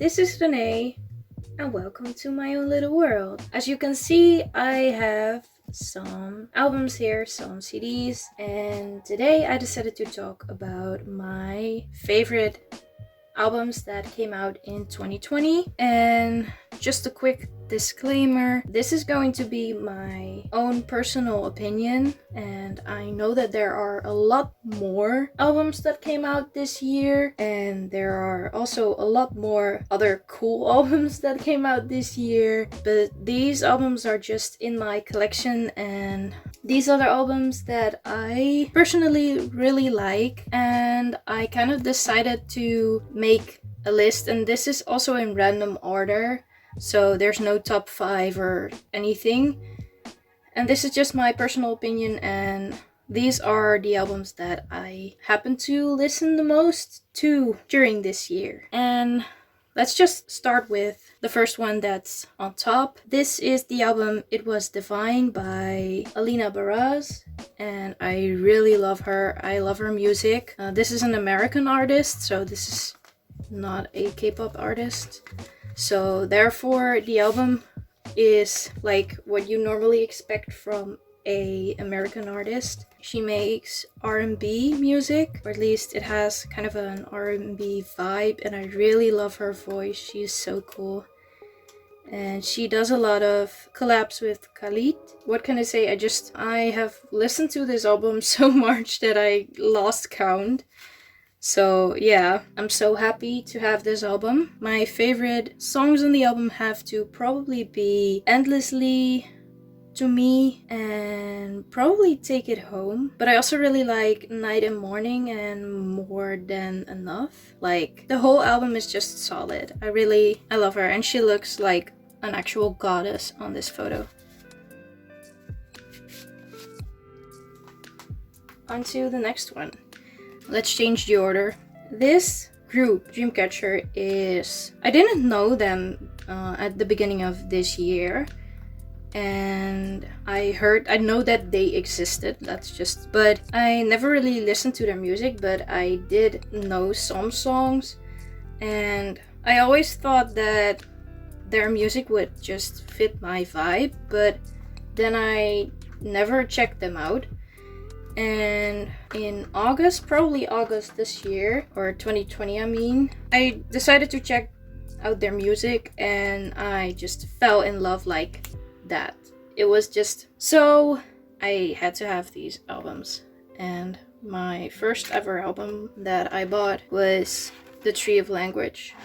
this is Renee, and welcome to my own little world. As you can see, I have some albums here, some CDs, and today I decided to talk about my favorite albums that came out in 2020. And just a quick disclaimer, this is going to be my own personal opinion, and I know that there are a lot more albums that came out this year, and there are also a lot more other cool albums that came out this year, but these albums are just in my collection, and these are the albums that I personally really like, and I kind of decided to make a list, and this is also in random order. So there's no top 5 or anything. And this is just my personal opinion, and these are the albums that I happen to listen the most to during this year. And let's just start with the first one that's on top. This is the album It Was Divine by Alina Baraz, and I really love her. I love her music. This is an American artist, so this is not a K-pop artist. So therefore the album is like what you normally expect from a American artist. She makes R&B music, or at least it has kind of an R&B vibe, and I really love her voice. She's so cool. And she does a lot of collabs with Khalid. What can I say? I have listened to this album so much that I lost count. So yeah, I'm so happy to have this album. My favorite songs on the album have to probably be Endlessly, To Me, and probably Take It Home. But I also really like Night and Morning and More Than Enough. Like, the whole album is just solid. I love her, and she looks like an actual goddess on this photo. On to the next one. Let's change the order. This group, Dreamcatcher, I didn't know them at the beginning of this year. And I know that they existed, but I never really listened to their music, but I did know some songs. And I always thought that their music would just fit my vibe, but then I never checked them out. And in probably August this year, or 2020 I mean, I decided to check out their music, and I just fell in love like that. It was just so, I had to have these albums. And my first ever album that I bought was The Tree of Language.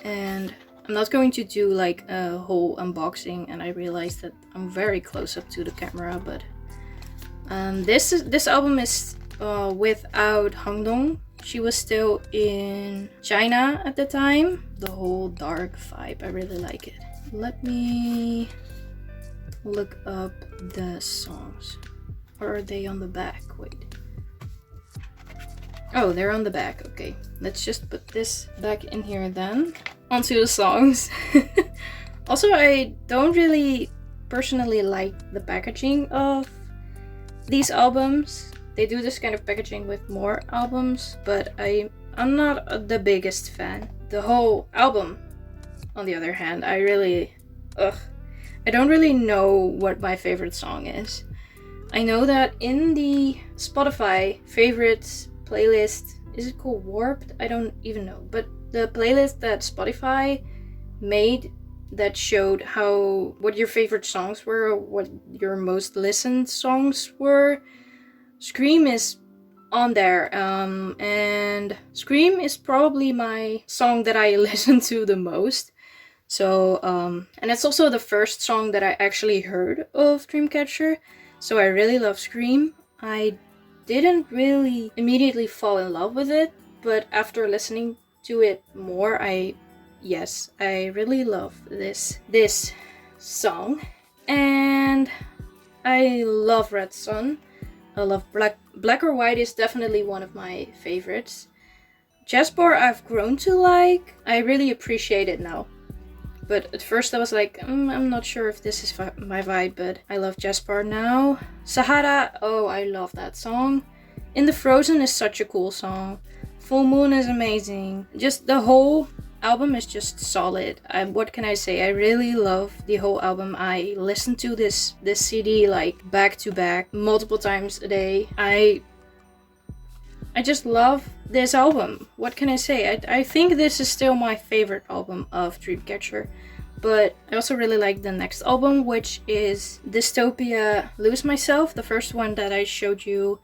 And I'm not going to do like a whole unboxing, and I realized that I'm very close up to the camera, but this album is without Hangdong. She was still in China at the time. The whole dark vibe, I really like it. Let me look up the songs. Or are they on the back? Wait. Oh, they're on the back. Okay, let's just put this back in here then. Onto the songs. Also, I don't really personally like the packaging of these albums. They do this kind of packaging with more albums, but I'm not the biggest fan. The whole album, on the other hand, I don't really know what my favorite song is. I know that in the Spotify favorites playlist, is it called Warped? I don't even know, but the playlist that Spotify made that showed what your favorite songs were, or what your most listened songs were, Scream is on there, and Scream is probably my song that I listen to the most. So and it's also the first song that I actually heard of Dreamcatcher, so I really love Scream. I didn't really immediately fall in love with it, but after listening to it more, I really love this song. And I love Red Sun. I love Black or White is definitely one of my favorites. Jasper I've grown to like. I really appreciate it now. But at first I was like, I'm not sure if this is my vibe, but I love Jasper now. Sahara, oh, I love that song. In the Frozen is such a cool song. Full Moon is amazing. Just the whole album is just solid. What can I say? I really love the whole album. I listen to this CD like back to back multiple times a day. I just love this album. What can I say? I think this is still my favorite album of Dreamcatcher. But I also really like the next album, which is Dystopia Lose Myself. The first one that I showed you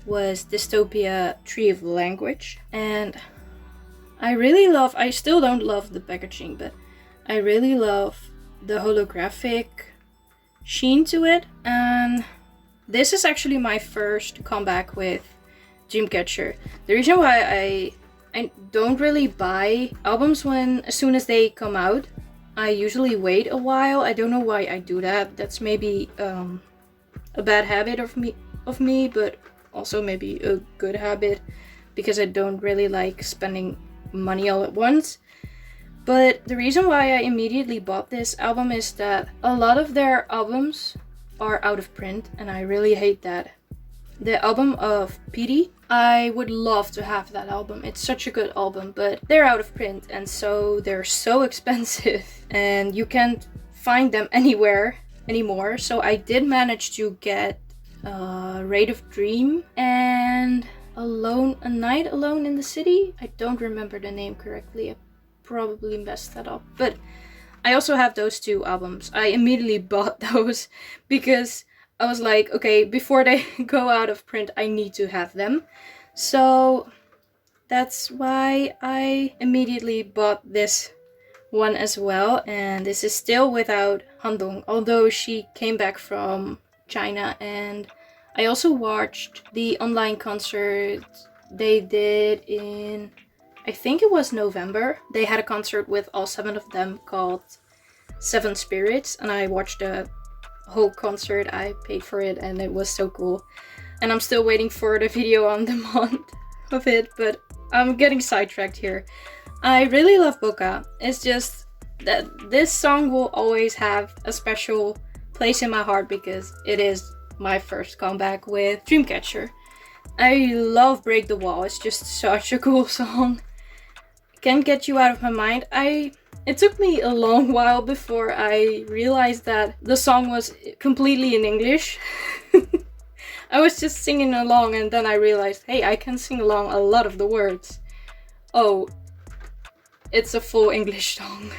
was Dystopia Tree of Language. And I still don't love the packaging, but I really love the holographic sheen to it. And this is actually my first comeback with Dreamcatcher. The reason why I don't really buy albums as soon as they come out. I usually wait a while. I don't know why I do that. That's maybe a bad habit of me, but also maybe a good habit because I don't really like spending money all at once. But the reason why I immediately bought this album is that a lot of their albums are out of print, and I really hate that. The album of PD, I would love to have that album. It's such a good album, but they're out of print, and so they're so expensive and you can't find them anywhere anymore. So I did manage to get Rate of Dream and A Night Alone in the City. I don't remember the name correctly. I probably messed that up. But I also have those two albums. I immediately bought those because I was like, okay, before they go out of print, I need to have them. So that's why I immediately bought this one as well. And this is still without Handong, although she came back from China. And I also watched the online concert they did in, I think it was November. They had a concert with all 7 of them called Seven Spirits. And I watched the whole concert. I paid for it and it was so cool. And I'm still waiting for the video on demand of it, but I'm getting sidetracked here. I really love Boca. It's just that this song will always have a special place in my heart because it is my first comeback with Dreamcatcher. I love Break the Wall. It's just such a cool song. Can't Get You Out of My Mind. It took me a long while before I realized that the song was completely in English. I was just singing along and then I realized, hey, I can sing along a lot of the words. Oh, it's a full English song.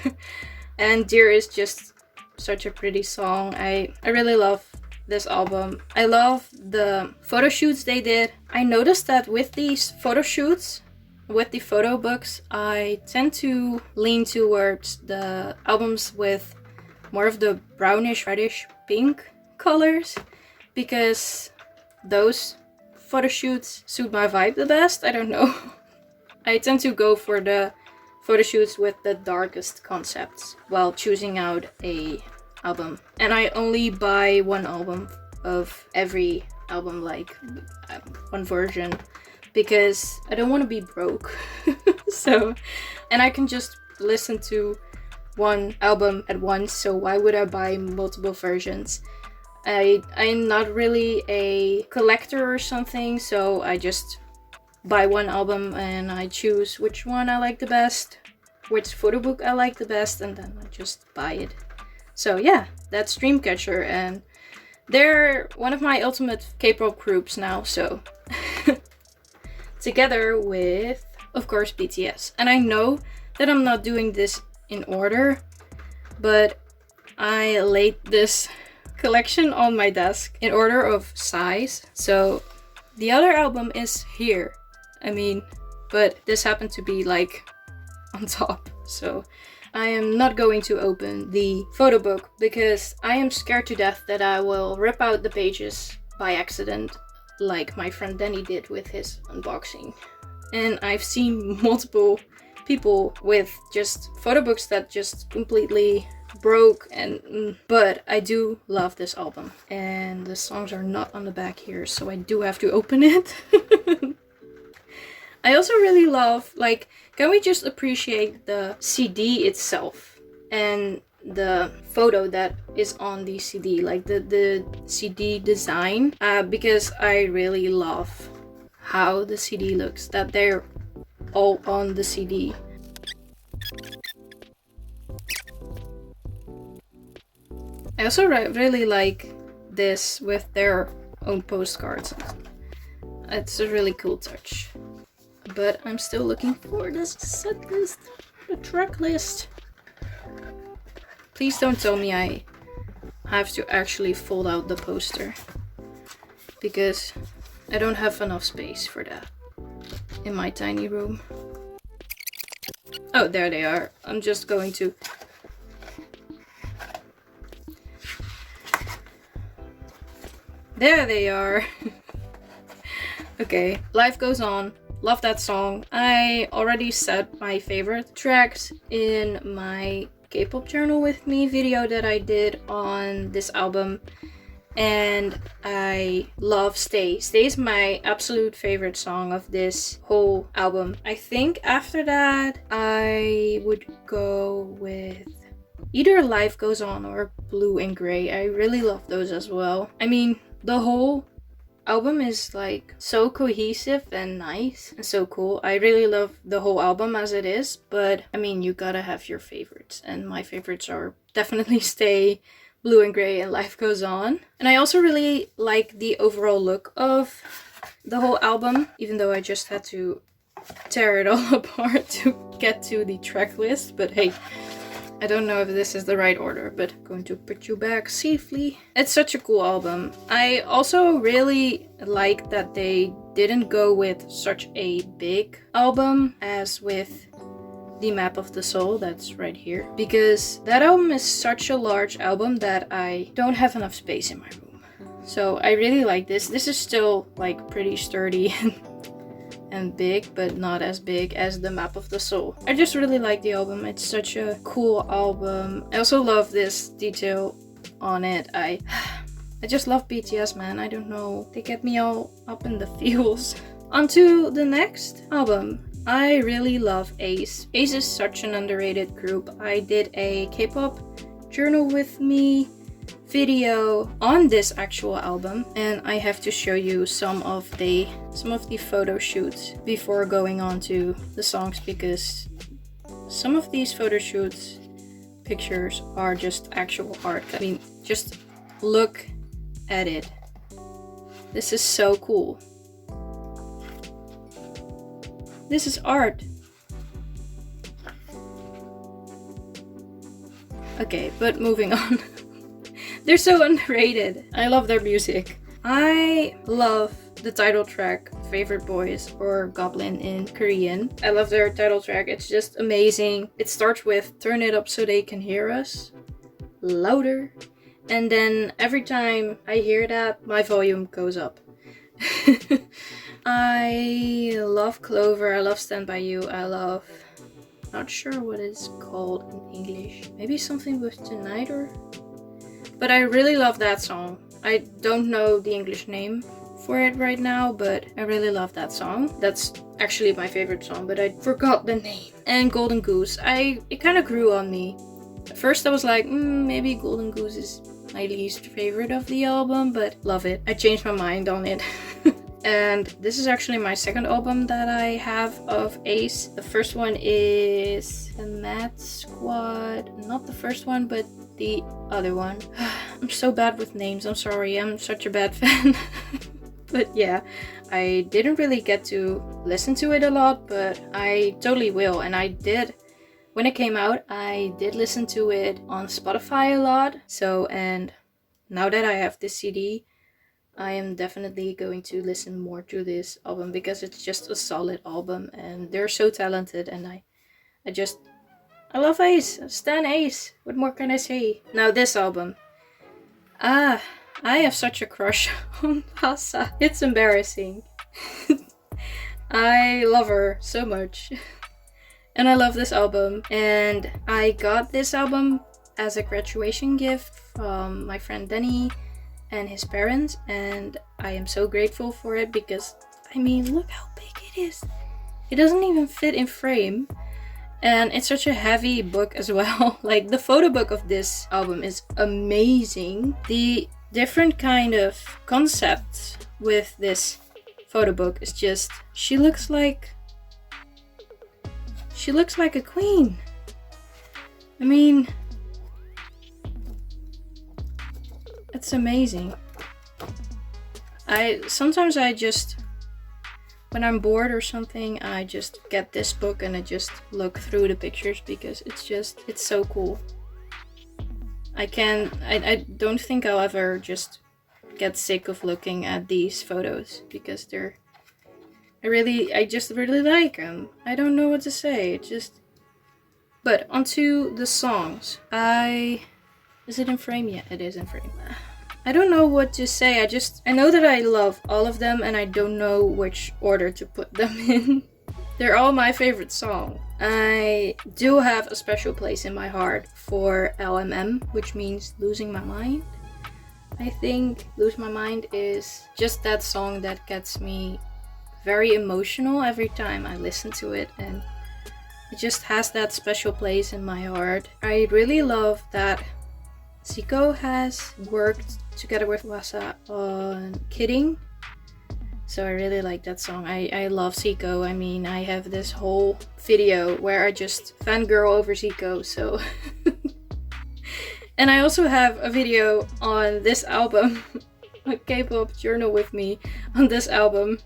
And Dear is just such a pretty song. I really love this album. I love the photo shoots they did. I noticed that with these photo shoots, with the photo books, I tend to lean towards the albums with more of the brownish, reddish, pink colors because those photo shoots suit my vibe the best. I don't know. I tend to go for the photo shoots with the darkest concepts while choosing out a album. And I only buy one album of every album, like one version, because I don't want to be broke. And I can just listen to one album at once, so why would I buy multiple versions? I'm not really a collector or something, so I just buy one album and I choose which one I like the best, which photo book I like the best, and then I just buy it. So yeah, that's Dreamcatcher, and they're one of my ultimate K-pop groups now, so together with, of course, BTS. And I know that I'm not doing this in order, but I laid this collection on my desk in order of size. So the other album is here. But this happened to be like on top. So I am not going to open the photo book because I am scared to death that I will rip out the pages by accident, like my friend Danny did with his unboxing. And I've seen multiple people with just photo books that just completely broke, but I do love this album. And the songs are not on the back here, so I do have to open it. I also really love, can we just appreciate the CD itself and the photo that is on the CD, like the CD design, because I really love how the CD looks, that they're all on the CD. I also really like this with their own postcards. It's a really cool touch. But I'm still looking for this set list, the track list. Please don't tell me I have to actually fold out the poster, because I don't have enough space for that in my tiny room. Oh, there they are. I'm just going to... There they are. Okay, Life Goes On. Love that song. I already said my favorite tracks in my K-pop journal with me video that I did on this album. And I love Stay. Stay is my absolute favorite song of this whole album. I think after that I would go with either Life Goes On or Blue and Gray. I really love those as well. I mean, the whole album is like so cohesive and nice and so cool. I really love the whole album as it is, but I mean, you gotta have your favorites, and my favorites are definitely Stay, Blue and Gray, and Life Goes On. And I also really like the overall look of the whole album, even though I just had to tear it all apart to get to the track list. But hey, I don't know if this is the right order, but I'm going to put you back safely. It's such a cool album. I also really like that they didn't go with such a big album as with the Map of the Soul that's right here, because that album is such a large album that I don't have enough space in my room. So I really like this. This is still like pretty sturdy and big, but not as big as the Map of the Soul. I just really like the album. It's such a cool album. I also love this detail on it. I just love BTS, man. I don't know. They get me all up in the feels. On to the next album. I really love A.C.E. A.C.E is such an underrated group. I did a K-pop journal with me video on this actual album, and I have to show you some of the photo shoots before going on to the songs, because some of these photo shoots pictures are just actual art. I mean, just look at it. This is so cool. This is art. Okay, but moving on. They're so underrated. I love their music. I love the title track, Favorite Boys, or Goblin in Korean. I love their title track. It's just amazing. It starts with "Turn it up so they can hear us louder." And then every time I hear that, my volume goes up. I love Clover. I love Stand By You. I love... not sure what it's called in English. Maybe something with Tonight or... But I really love that song. I don't know the English name for it right now, but I really love that song. That's actually my favorite song, but I forgot the name. And Golden Goose. It kind of grew on me. At first I was like, maybe Golden Goose is my least favorite of the album, but love it. I changed my mind on it. And this is actually my second album that I have of A.C.E. The first one is the Mad Squad. Not the first one, but the other one. I'm so bad with names. I'm sorry. I'm such a bad fan. But yeah, I didn't really get to listen to it a lot, but I totally will. And I did, when it came out, I did listen to it on Spotify a lot. So, and now that I have this CD, I am definitely going to listen more to this album, because it's just a solid album and they're so talented, and I love A.C.E. Stan A.C.E. What more can I say? Now this album. I have such a crush on Hwasa. It's embarrassing. I love her so much. And I love this album. And I got this album as a graduation gift from my friend Denny and his parents, and I am so grateful for it, because I mean, look how big it is. It doesn't even fit in frame, and it's such a heavy book as well. Like, the photo book of this album is amazing. The different kind of concepts with this photo book is just, she looks like she looks like a queen. I mean, it's amazing. Sometimes I just, when I'm bored or something, I just get this book and I just look through the pictures because it's so cool. I don't think I'll ever just get sick of looking at these photos because I just really like them. I don't know what to say. But onto the songs. Is it in frame? Yeah, it is in frame. I don't know what to say. I know that I love all of them and I don't know which order to put them in. They're all my favorite song. I do have a special place in my heart for LMM, which means Losing My Mind. I think Lose My Mind is just that song that gets me very emotional every time I listen to it, and it just has that special place in my heart. I really love that Zico has worked together with Hwasa on Kidding. So I really like that song. I love Zico. I mean, I have this whole video where I just fangirl over Zico, so... And I also have a video on this album, a K-pop journal with me, on this album,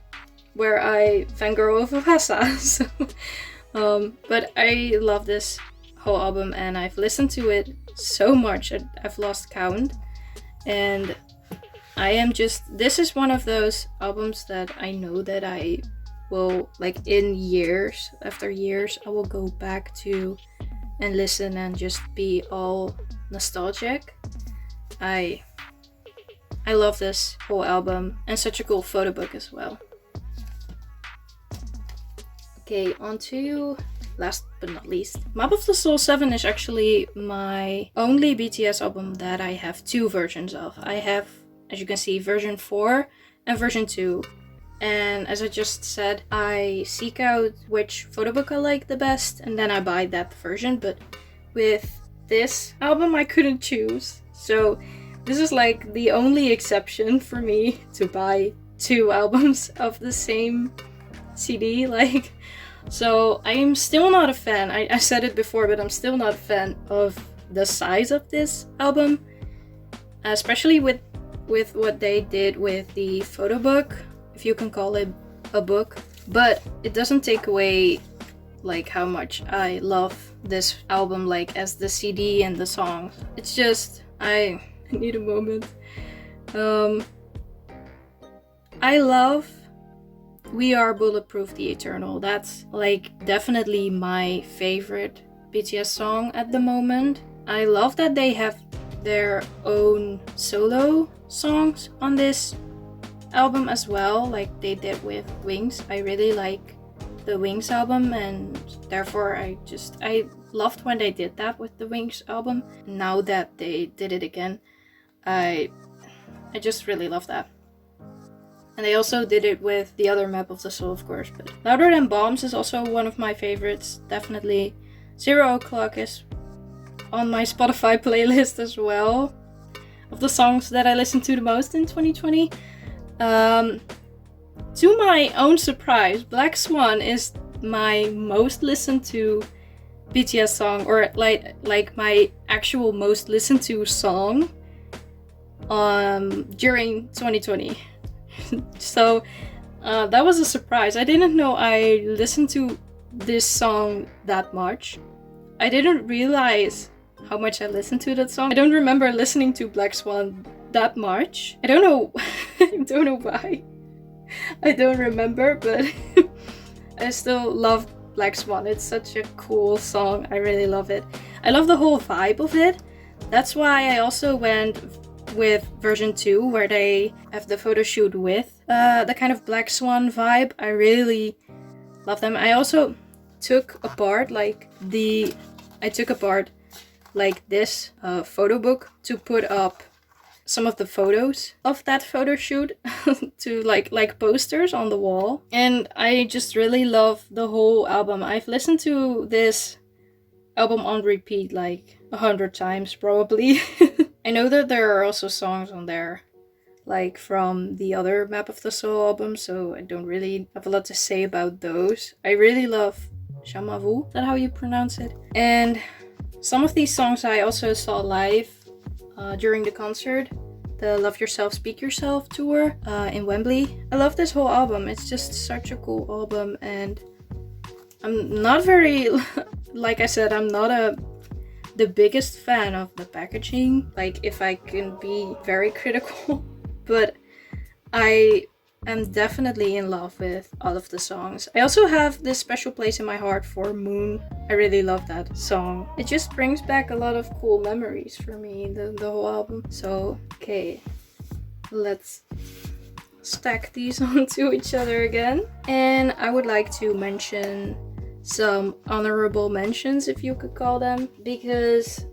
where I fangirl over Hwasa. So, but I love this whole album and I've listened to it so much I've lost count. And this is one of those albums that I know that I will, like, in years, after years, I will go back to and listen and just be all nostalgic. I love this whole album and such a cool photo book as well. Okay, on to last but not least. Map of the Soul 7 is actually my only BTS album that I have two versions of. I have, as you can see, version 4 and version 2. And as I just said, I seek out which photo book I like the best and then I buy that version. But with this album, I couldn't choose. So this is like the only exception for me to buy two albums of the same CD. So I am still not a fan. I said it before, but I'm still not a fan of the size of this album. Especially with what they did with the photo book, if you can call it a book. But it doesn't take away like how much I love this album, like as the CD and the songs. It's just, I need a moment. I love We Are Bulletproof the Eternal. That's like definitely my favorite BTS song at the moment. I love that they have their own solo songs on this album as well, like they did with Wings. I really like the Wings album and therefore I loved when they did that with the Wings album. Now that they did it again, I just really love that. And they also did it with the other Map of the Soul, of course. But Louder Than Bombs is also one of my favorites, definitely. 0 O'Clock is on my Spotify playlist as well, of the songs that I listened to the most in 2020. To my own surprise, Black Swan is my most listened to BTS song, or like my actual most listened to song during 2020. So that was a surprise. I didn't know I listened to this song that much. I didn't realize how much I listened to that song. I don't remember listening to Black Swan that much. I don't know I don't know why. I don't remember, but I still love Black Swan. It's such a cool song. I really love it. I love the whole vibe of it. That's why I also went with version 2, where they have the photo shoot with the kind of Black Swan vibe. I really love them. I also took apart this photo book to put up some of the photos of that photo shoot to like posters on the wall. And I just really love the whole album. I've listened to this album on repeat like 100 times probably. I know that there are also songs on there like from the other Map of the Soul album, so I don't really have a lot to say about those. I really love Mamamoo, is that how you pronounce it? And some of these songs I also saw live during the concert, the Love Yourself, Speak Yourself tour in Wembley. I love this whole album. It's just such a cool album, and I'm not very, like I said, I'm not the biggest fan of the packaging, like if I can be very critical, but I am definitely in love with all of the songs. I also have this special place in my heart for Moon. I really love that song. It just brings back a lot of cool memories for me, the whole album. So, okay, let's stack these onto each other again. And I would like to mention some honorable mentions, if you could call them, because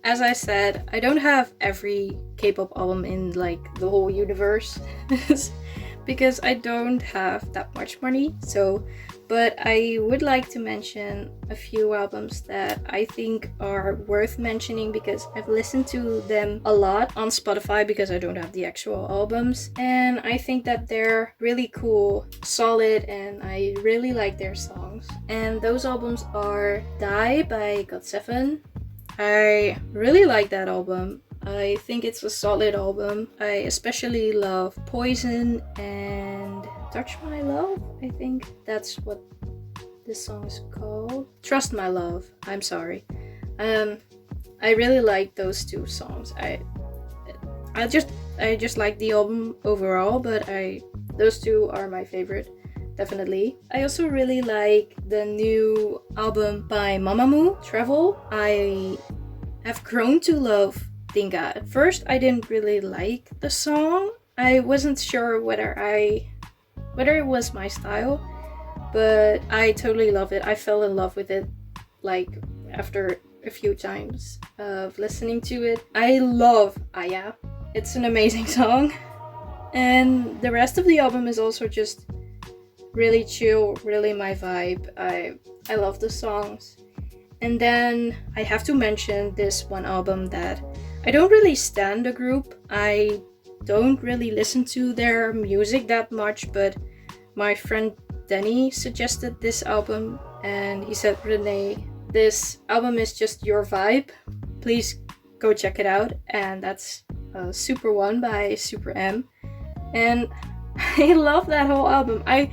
as I said, I don't have every K-pop album in like the whole universe because I don't have that much money. So, but I would like to mention a few albums that I think are worth mentioning because I've listened to them a lot on Spotify because I don't have the actual albums, and I think that they're really cool, solid, and I really like their songs. And those albums are Die by GOT7. I really like that album. I think it's a solid album. I especially love Poison and Touch My Love. I think that's what this song is called. Trust My Love. I'm sorry. I really like those two songs. I just like the album overall, but those two are my favorite. Definitely. I also really like the new album by Mamamoo, Travel. I have grown to love Dinga. At first, I didn't really like the song. I wasn't sure whether it was my style, but I totally love it. I fell in love with it like after a few times of listening to it. I love Aya. It's an amazing song. And the rest of the album is also just really chill, really my vibe. I love the songs. And then I have to mention this one album that I don't really stan the group. I don't really listen to their music that much, but my friend Denny suggested this album and he said, Renee, this album is just your vibe. Please go check it out. And that's Super One by SuperM. And I love that whole album. I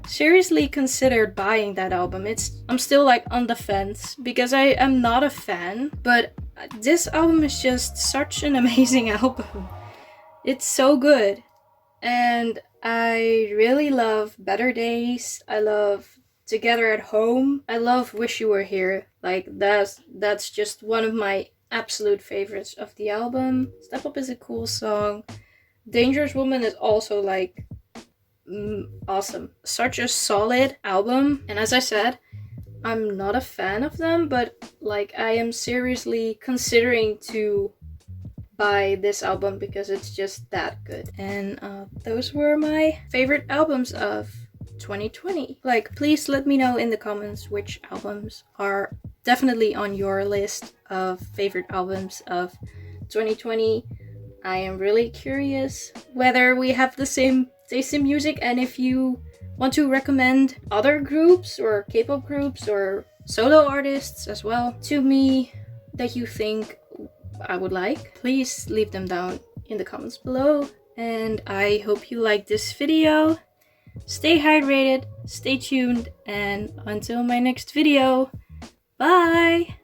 seriously considered buying that album. I'm still like on the fence because I am not a fan, but this album is just such an amazing album. It's so good. And I really love Better Days. I love Together at Home. I love Wish You Were Here. Like that's just one of my absolute favorites of the album. Step Up is a cool song. Dangerous Woman is also like awesome. Such a solid album. And as I said, I'm not a fan of them, but like I am seriously considering to buy this album because it's just that good. And those were my favorite albums of 2020. Like, please let me know in the comments which albums are definitely on your list of favorite albums of 2020. I am really curious whether we have the same taste in music, and if you want to recommend other groups or K-pop groups or solo artists as well to me that you think I would like, please leave them down in the comments below. And I hope you liked this video. Stay hydrated, stay tuned, and until my next video, bye!